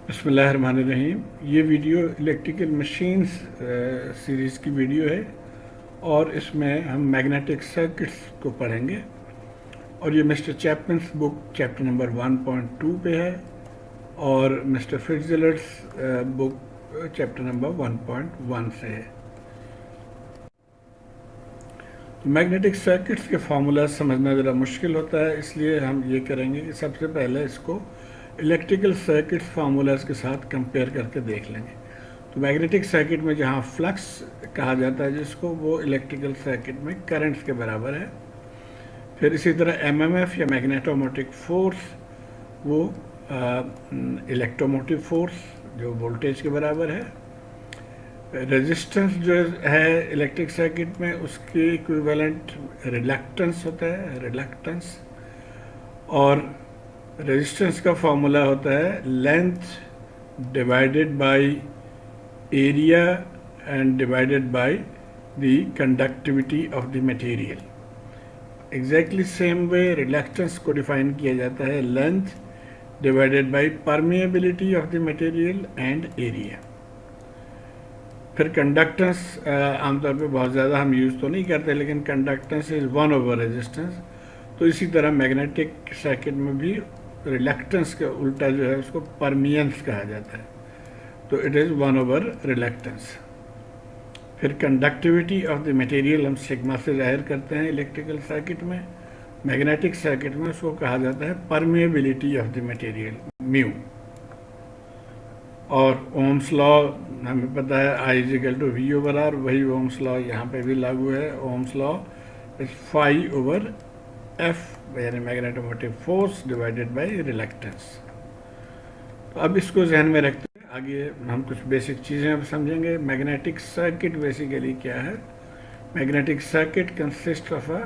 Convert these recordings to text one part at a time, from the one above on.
बिस्मिल्लाहिर्रहमानिर्रहीम। ये video electrical machines series की वीडियो है और इसमें हम मैग्नेटिक सर्किट्स को पढ़ेंगे और ये मिस्टर चैपमन्स बुक चैप्टर नंबर 1.2 पे है और मिस्टर फिट्जजेराल्ड्स बुक चैप्टर नंबर 1.1 से है। तो मैग्नेटिक सर्किट्स के फार्मूला समझना ज़रा मुश्किल होता है, इसलिए हम ये करेंगे कि सबसे पहले इसको इलेक्ट्रिकल सर्किट्स फार्मूलाज के साथ कंपेयर करके देख लेंगे। तो मैग्नेटिक सर्किट में जहाँ फ्लक्स कहा जाता है जिसको, वो इलेक्ट्रिकल सर्किट में करंट्स के बराबर है। फिर इसी तरह एमएमएफ या मैग्नेटोमोटिव फोर्स वो इलेक्ट्रोमोटिव फोर्स जो वोल्टेज के बराबर है। रेजिस्टेंस जो है इलेक्ट्रिक सर्किट में उसके इक्विवेलेंट रिलक्टेंस होता है, रिलक्टेंस। और रेजिस्टेंस का फॉर्मूला होता है length divided by area and divided by the conductivity of the material. Exactly same way reluctance को डिफाइन किया जाता है length divided by permeability of the material and area. फिर कंडक्टेंस आमतौर पे बहुत ज़्यादा हम यूज़ तो नहीं करते, लेकिन कंडक्टेंस इज़ 1/, रेजिस्टेंस। तो इसी तरह मैग्नेटिक सर्किट में भी रिलक्टेंस के उल्टा जो है उसको परमियंस कहा जाता है, तो इट इज़ 1/, रिलक्टेंस। फिर कंडक्टिविटी ऑफ द मटेरियल हम सिग्मा से जाहिर करते हैं इलेक्ट्रिकल सर्किट में। मैग्नेटिक सर्किट में उसको कहा जाता है permeability of the material, mu. और ओम्स लॉ हमें पता है I=V/R, वही ओम्स लॉ यहाँ पे भी लागू है। ओम्स लॉ इज Φ/F यानी magnetomotive force divided by reluctance. तो अब इसको जहन में रखते हैं आगे हम कुछ बेसिक चीज़ें अब समझेंगे। मैग्नेटिक सर्किट बेसिकली क्या है? Magnetic circuit consist of a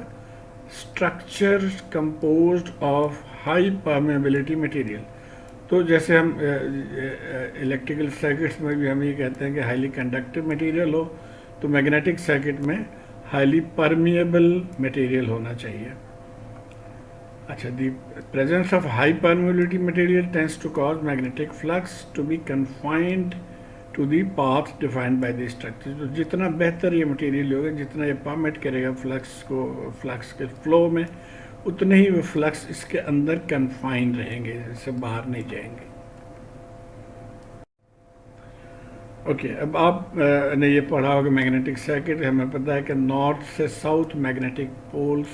structure composed of high permeability material. तो जैसे हम इलेक्ट्रिकल सर्किट्स में भी हम ये कहते हैं कि हाईली कंडक्टिव मटेरियल हो, तो मैग्नेटिक सर्किट में हाईली परमिएबल मटेरियल होना चाहिए। अच्छा, the presence of high permeability material tends to cause magnetic flux to be confined to the path defined by the structure. तो जितना बेहतर ये मटेरियल होगा, जितना ये परमिट करेगा फ्लक्स के फ्लो में, उतने ही वो फ्लक्स इसके अंदर कन्फाइंड रहेंगे, इससे बाहर नहीं जाएंगे। ओके, अब आप ने ये पढ़ा होगा मैग्नेटिक सर्किट। हमें पता है कि नॉर्थ से साउथ मैग्नेटिक पोल्स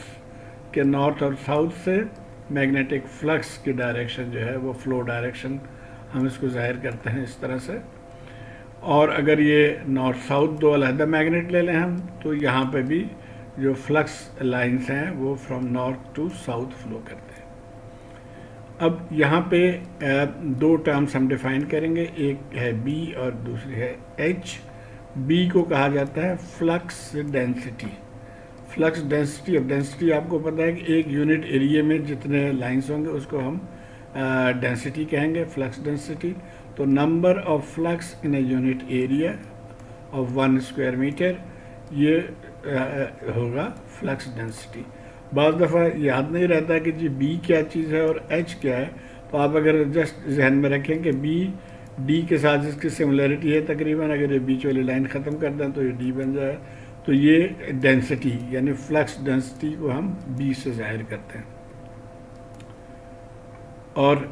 के नॉर्थ और साउथ से मैग्नेटिक फ्लक्स की डायरेक्शन जो है वो फ्लो डायरेक्शन हम इसको जाहिर करते हैं इस तरह से। और अगर ये नॉर्थ साउथ दो अलग मैग्नेट ले लें हम, तो यहाँ पे भी जो फ्लक्स लाइंस हैं वो from north to south flow करते हैं। अब यहाँ पे दो टर्म्स हम डिफाइन करेंगे, एक है बी और दूसरी है एच। बी को कहा जाता है फ्लक्स डेंसिटी। फ्लक्स डेंसिटी, अब डेंसिटी आपको पता है कि एक यूनिट एरिया में जितने लाइंस होंगे उसको हम डेंसिटी कहेंगे, फ्लक्स डेंसिटी। तो number of flux in a unit area of 1 square metre, ये होगा फ्लक्स डेंसिटी। बाज़ दफ़ा याद नहीं रहता कि जी बी क्या चीज़ है और एच क्या है, तो आप अगर जस्ट जहन में रखें कि बी डी के साथ जिसकी सिमिलरिटी है तकरीबन, अगर ये बीच वाली लाइन ख़त्म कर दें तो ये डी बन जाए। तो ये डेंसिटी यानी फ्लक्स डेंसिटी को हम बी से जाहिर करते हैं। और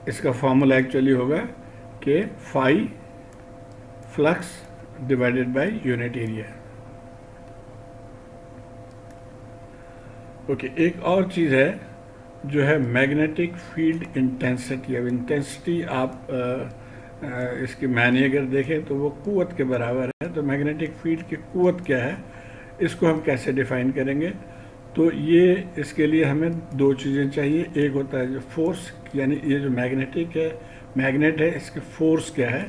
इसका फॉर्मूला एक्चुअली होगा कि phi flux divided by unit area. Okay, एक और चीज़ है जो है मैग्नेटिक फील्ड इंटेंसिटी। अब इंटेंसिटी आप इसकी मायने अगर देखें तो वो कुव्वत के बराबर है। तो मैग्नेटिक फील्ड की कुव्वत क्या है, इसको हम कैसे डिफाइन करेंगे? तो ये इसके लिए हमें दो चीज़ें चाहिए। एक होता है जो फोर्स, यानी ये जो मैग्नेट है इसकी फोर्स क्या है,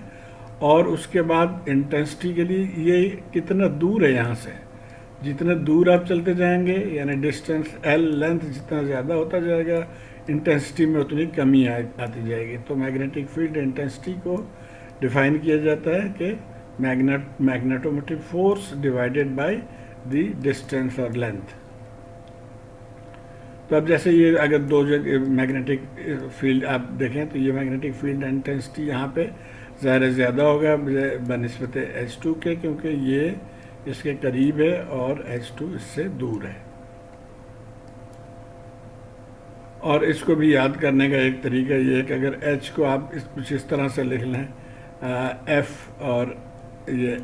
और उसके बाद इंटेंसिटी के लिए ये कितना दूर है यहाँ से। जितना दूर आप चलते जाएंगे यानी डिस्टेंस एल, लेंथ जितना ज़्यादा होता जाएगा, इंटेंसिटी में उतनी कमी आती जाएगी। तो मैग्नेटिक फील्ड इंटेंसिटी को डिफाइन किया जाता है कि magnetomotive force divided by the distance और लेंथ। तो अब जैसे ये अगर दो जगह मैग्नेटिक फील्ड आप देखें तो ये मैग्नेटिक फील्ड इंटेंसिटी यहाँ पे ज़्यादा होगा बनिस्बत H2 के, क्योंकि ये इसके करीब है और H2 इससे दूर है। और इसको भी याद करने का एक तरीका ये है कि अगर H को आप कुछ इस तरह से लिख लें F और ये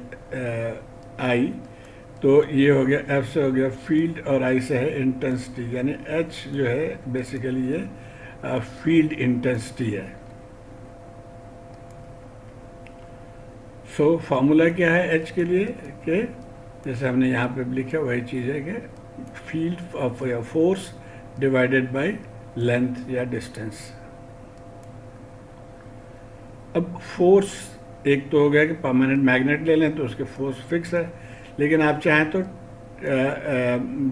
I, तो ये हो गया F से हो गया फील्ड और I से है इंटेंसिटी, यानी H जो है बेसिकली ये फील्ड इंटेंसिटी है। सो फार्मूला क्या है H के लिए कि जैसे हमने यहाँ पे लिखा वही चीज़ है कि field of force divided by length या डिस्टेंस। अब फोर्स एक तो हो गया कि परमानेंट मैग्नेट ले लें तो उसके फोर्स फिक्स है, लेकिन आप चाहें तो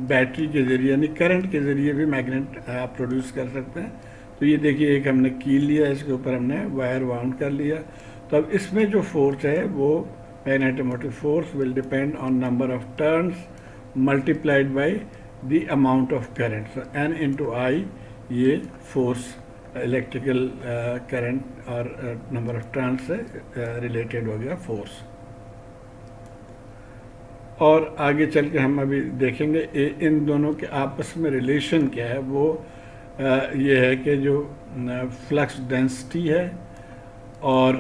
बैटरी के ज़रिए यानी करंट के ज़रिए भी मैग्नेट आप प्रोड्यूस कर सकते हैं। तो ये देखिए एक हमने कील लिया, इसके ऊपर हमने वायर वाउंड कर लिया। तो अब इसमें जो फोर्स है वो magnetomotive force will depend on number of turns multiplied by the amount of current. So N into I ये फोर्स इलेक्ट्रिकल करंट और नंबर ऑफ टर्न से रिलेटेड हो गया फोर्स। और आगे चल के हम अभी देखेंगे इन दोनों के आपस में रिलेशन क्या है। वो ये है कि जो फ्लक्स डेंसिटी है और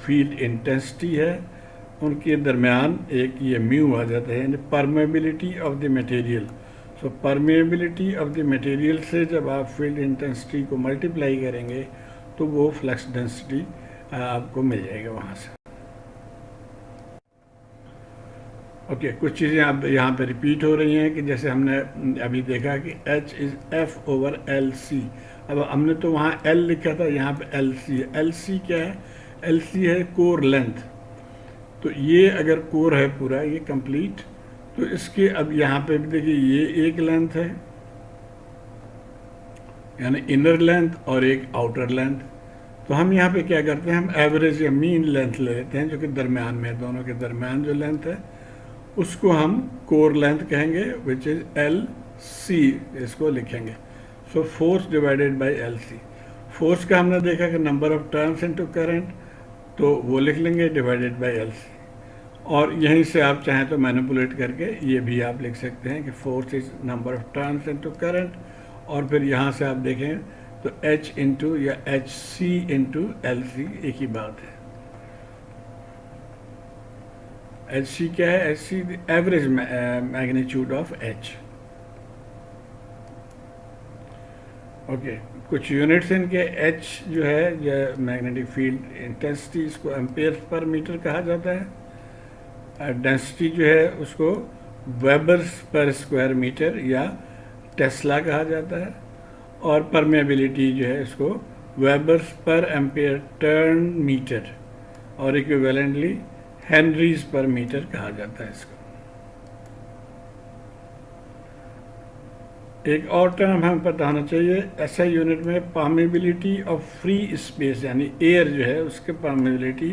फील्ड इंटेंसिटी है उनके दरमियान एक ये म्यू आ जाता है, यानी permeability of the material. So permeability of the material से जब आप फील्ड इंटेंसिटी को मल्टीप्लाई करेंगे तो वो फ्लक्स डेंसिटी आपको मिल जाएगा वहाँ से। ओके, कुछ चीज़ें अब यहाँ पे रिपीट हो रही हैं कि जैसे हमने अभी देखा कि H is F over LC। अब हमने तो वहाँ L लिखा था, यहाँ पे LC है। LC क्या है? LC है कोर लेंथ। तो ये अगर कोर है पूरा ये कंप्लीट, तो इसके अब यहाँ पे भी देखिए ये एक लेंथ है यानी इनर लेंथ और एक आउटर लेंथ। तो हम यहाँ पे क्या करते हैं, हम एवरेज या मीन लेंथ ले लेते हैं जो कि दरमियान में, दोनों के दरमियान जो लेंथ है उसको हम कोर लेंथ कहेंगे, विच इज LC इसको लिखेंगे। So force divided by LC। Force का हमने देखा कि number of turns into current, तो वो लिख लेंगे डिवाइडेड बाय LC। और यहीं से आप चाहें तो मैनिपुलेट करके ये भी आप लिख सकते हैं कि force is number of turns into current, और फिर यहाँ से आप देखें तो H इंटू या HC इंटू LC एक ही बात है। HC क्या है? HC average magnitude of H। Okay, कुछ यूनिट्स इनके H जो है मैग्नेटिक फील्ड इंटेंसिटी, इसको एम्पेयर पर मीटर कहा जाता है। डेंसिटी जो है उसको वेबर्स पर स्क्वायर मीटर या टेस्ला कहा जाता है। और परमेबिलिटी जो है इसको Weber's per ampere turn metre और इक्विवेलेंटली हेनरीज पर मीटर कहा जाता है इसको। एक और टर्म हमें पता होना चाहिए SI यूनिट में, परमेबिलिटी ऑफ फ्री स्पेस यानी एयर जो है उसके परमेबिलिटी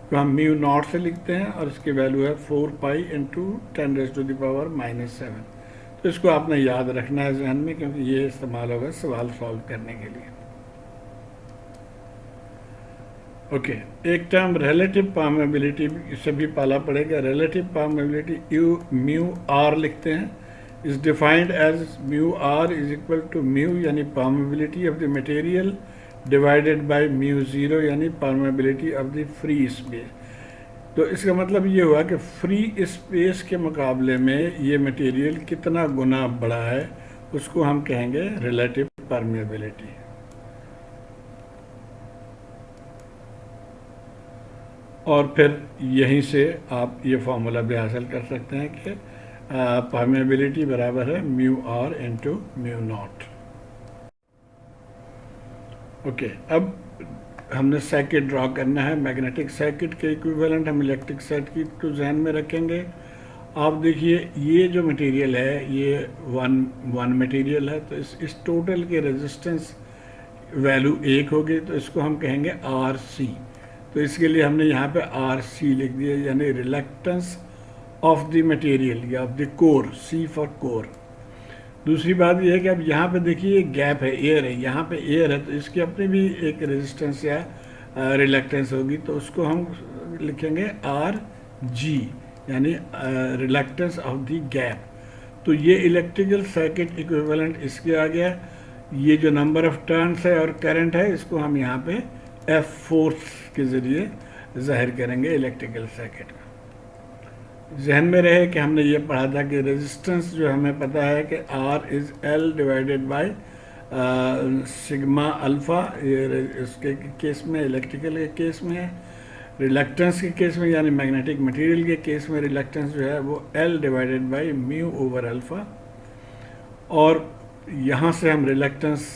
को हम म्यू नॉट से लिखते हैं और इसकी वैल्यू है 4 पाई इंटू 10⁻⁻⁷। तो इसको आपने याद रखना है जहन में, क्योंकि ये इस्तेमाल होगा सवाल सॉल्व करने के लिए। ओके, एक टर्म रिलेटिव परमेबिलिटी इससे भी पाला पड़ेगा। रिलेटिव परमेबिलिटी म्यू आर लिखते हैं, is defined as mu R is equal to mu यानी permeability of the material divided by mu zero यानी permeability of the free space. तो इसका मतलब ये हुआ कि फ्री स्पेस के मुकाबले में ये मटेरियल कितना गुना बड़ा है उसको हम कहेंगे रिलेटिव परमेबिलिटी। और फिर यहीं से आप ये फार्मूला भी हासिल कर सकते हैं कि परमेबिलिटी बराबर है mu R into mu naught. Okay, अब हमने सर्किट ड्रॉ करना है। मैग्नेटिक सर्किट के इक्विवेलेंट हम इलेक्ट्रिक सर्किट को ध्यान में रखेंगे। आप देखिए ये जो मटेरियल है ये वन मटेरियल है, तो इस टोटल के रेजिस्टेंस वैल्यू 1 होगी, तो इसको हम कहेंगे RC। तो इसके लिए हमने यहाँ पे RC लिख दिया, यानी रिलक्टेंस ऑफ द मटेरियल या of the core, C for core. दूसरी बात यह है कि अब यहाँ पे देखिए गैप है, एयर है, यहाँ पे एयर है, तो इसकी अपनी भी एक रेजिस्टेंस या रिलक्टेंस होगी, तो उसको हम लिखेंगे आर जी, यानी रिलक्टेंस ऑफ द गैप। तो ये इलेक्ट्रिकल सर्किट इक्विवेलेंट इसके आ गया। ये जो नंबर ऑफ टर्न्स है और करंट है, इसको हम यहाँ पे एफ फोर्स के ज़रिए जाहिर करेंगे इलेक्ट्रिकल सर्किट में। जहन में रहे कि हमने ये पढ़ा था कि रेजिस्टेंस जो हमें पता है कि R is L divided by sigma alpha, ये इसके केस में, इलेक्ट्रिकल के केस में है। रिलक्टेंस के केस में यानी मैग्नेटिक मटेरियल के केस में रिलक्टेंस जो है वो L divided by mu over alpha. और यहाँ से हम reluctance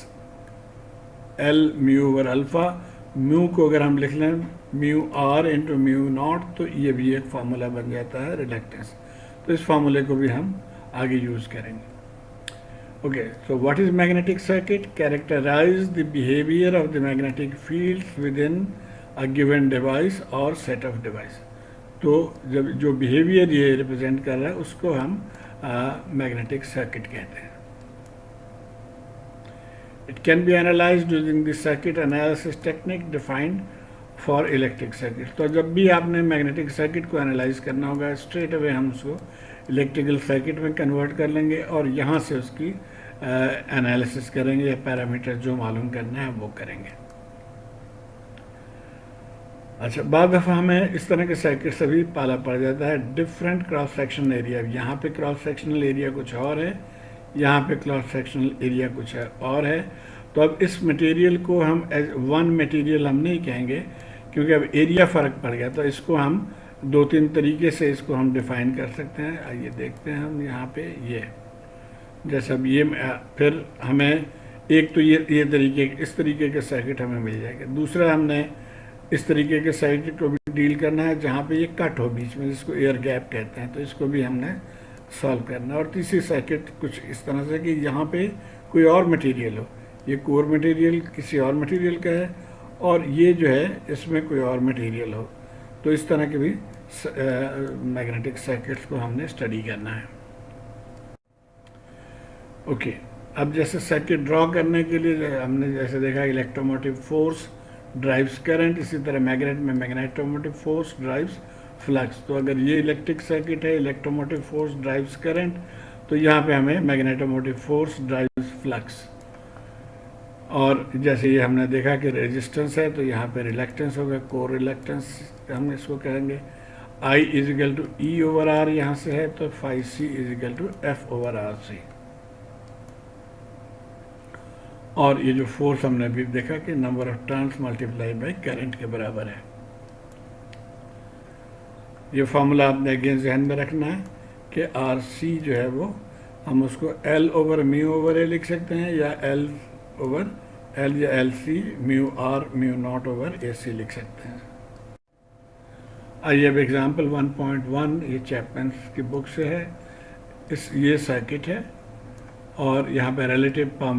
L mu over alpha, mu को अगर हम लिख लें mu R into mu naught, तो ये भी एक फार्मूला बन जाता है रिलक्टेंस। तो इस फार्मूले को भी हम आगे यूज़ करेंगे। Okay, so what is magnetic circuit? Characterize the behaviour of the magnetic fields within a given device और सेट ऑफ डिवाइस। तो जब जो बिहेवियर ये रिप्रेजेंट कर रहा है उसको हम मैग्नेटिक सर्किट कहते हैं। It can be analyzed using the circuit analysis technique defined for electric circuit। तो जब भी आपने मैग्नेटिक सर्किट को एनालाइज करना होगा, स्ट्रेट अवे हम उसको इलेक्ट्रिकल सर्किट में कन्वर्ट कर लेंगे और यहाँ से उसकी एनालिसिस करेंगे, या पैरामीटर जो मालूम करना है वो करेंगे। अच्छा, बाद दफ़ा हमें इस तरह के सर्किट से भी पाला पड़ जाता है डिफरेंट क्रॉस सेक्शनल एरिया। यहाँ पे क्रॉस सेक्शनल एरिया कुछ और है, यहाँ पे क्रॉस सेक्शनल एरिया कुछ और है। तो अब इस मटेरियल को हम एज वन मटेरियल हम नहीं कहेंगे, क्योंकि अब एरिया फ़र्क पड़ गया। तो इसको हम दो तीन तरीके से इसको हम डिफ़ाइन कर सकते हैं। आइए देखते हैं हम यहाँ पे ये, जैसे अब ये फिर हमें एक तो ये तरीके, इस तरीके के सर्किट हमें मिल जाएगा। दूसरा, हमने इस तरीके के सर्किट को भी डील करना है जहाँ पे ये कट हो बीच में, जिसको एयर गैप कहते हैं, तो इसको भी हमने सॉल्व करना है। और तीसरी सर्किट कुछ इस तरह से कि यहाँ पे कोई और मटेरियल हो, ये कोर मटेरियल किसी और मटेरियल का है और ये जो है इसमें कोई और मटेरियल हो, तो इस तरह के भी मैग्नेटिक सर्किट्स को हमने स्टडी करना है। ओके, अब जैसे सर्किट ड्रॉ करने के लिए हमने जैसे देखा इलेक्ट्रोमोटिव फोर्स ड्राइव्स करंट, इसी तरह मैग्नेट में मैग्नेटोमोटिव फोर्स ड्राइव्स फ्लक्स। तो अगर ये इलेक्ट्रिक सर्किट है, इलेक्ट्रोमोटिव फोर्स ड्राइव्स करंट, तो यहाँ पे हमें मैग्नेटोमोटिव फोर्स ड्राइव्स फ्लक्स। और जैसे ये हमने देखा कि रेजिस्टेंस है, तो यहाँ पे रिलक्टेंस होगा, कोर रिलक्टेंस हम इसको कहेंगे। I is equal to E over R यहाँ से है, तो phi C is equal to F over R C. और ये जो फोर्स हमने अभी देखा कि number of turns multiply by current के बराबर है। ये फॉर्मूला आपने अगेन जहन में रखना है कि आर सी जो है वो हम उसको L over mu over A लिख सकते हैं, या एल ओवर एल या L C mu R mu naught over A C लिख सकते हैं। आइए अब एग्जाम्पल 1.1 ये चैपमैन्स की बुक से है। ये सर्किट है और यहाँ पे रिलेटिव